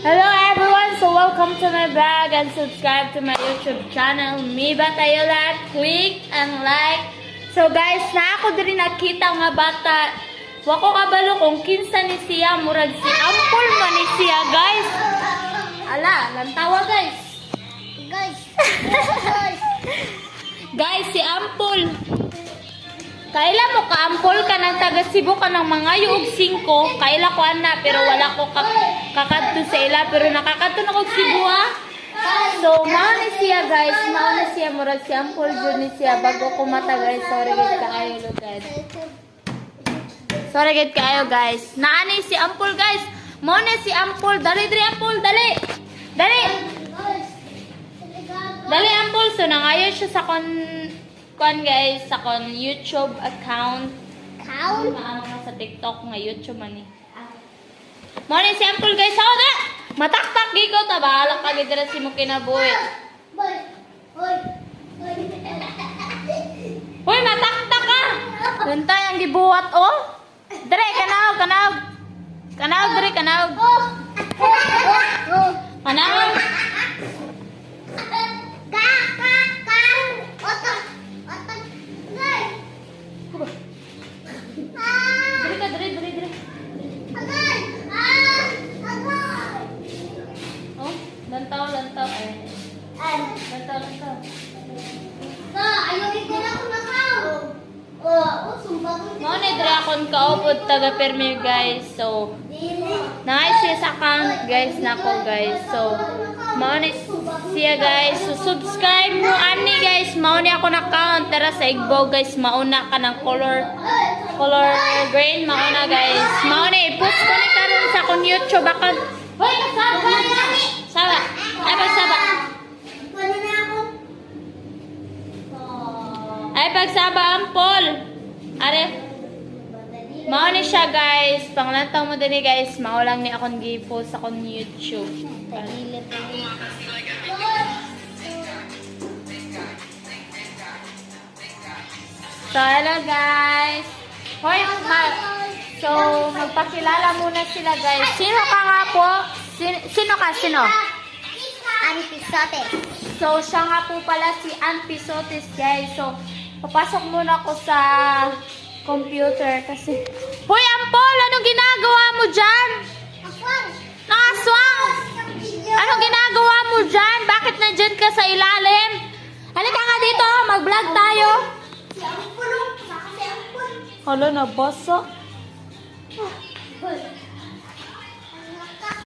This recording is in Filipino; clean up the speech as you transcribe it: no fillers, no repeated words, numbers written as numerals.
Hello everyone! So welcome to my vlog and subscribe to my YouTube channel. Mi Batayo lahat. Click and like. So guys, na ako din nakita nga bata. Wako kabalo kung kinsa ni siya. Murag si Ampol man ni siya guys. Ala, lantawa guys. Guys, si Ampol. Kaila mo ka Ampol ka ng taga Cebu ka ng mga yuog 5. Kaila ko ana pero wala ko kakadto sa ila pero nakakadto na ko Cebu ha. So mao ni siya guys, mao ni siya murag si Ampol jud ni siya bago ko mata guys. Sorry gid kaayo lugad. Sorry gid kaayo guys. Naani si Ampol guys. Mao ni si Ampol. Dali Ampol, dali. Dali. Dali Ampol, so nangayo siya sa kon guys, sa kon YouTube account. Maano nga sa TikTok nga YouTube man ni. Mo ni si Ampol guys, how na? Mataktak gi ko ta bahala ka gid dira si mo kinabuhi. Hoy, mataktak ka. Gantay ang gibuhat oh. Dire kanaog. Kanaog dire kanaog. Kanaog. Dire. Oh, lantaw. Lantaw. Mao ni dira akon kaupod taga permi guys. So, nice siya sa account guys nako guys. So, mao ni siya guys. So, subscribe mo ani guys. Mao ni ako na account tara sa Igbo guys. Mauna ka ng color green mauna guys. Mao ni post ko ni karon sa akong YouTube account. Hoy, saba. Ay pagsaba. Ay pagsaba Ampol. Are. Mao ni siya guys. Panglantaw mo din guys. Mao lang ni akong gi-post sa akong YouTube. So hello guys. Hoy, so magpakilala muna sila guys. Sino ka nga po? Sino? Antisotes. So siya nga po pala si Antisotes guys. So papasok muna ako sa computer kasi... Hoy Ampol! Anong ginagawa mo dyan? Nakaswang! Anong ginagawa mo dyan? Bakit nandyan ka sa ilalim? Halika nga dito! Mag-vlog tayo! Hala, nabasa.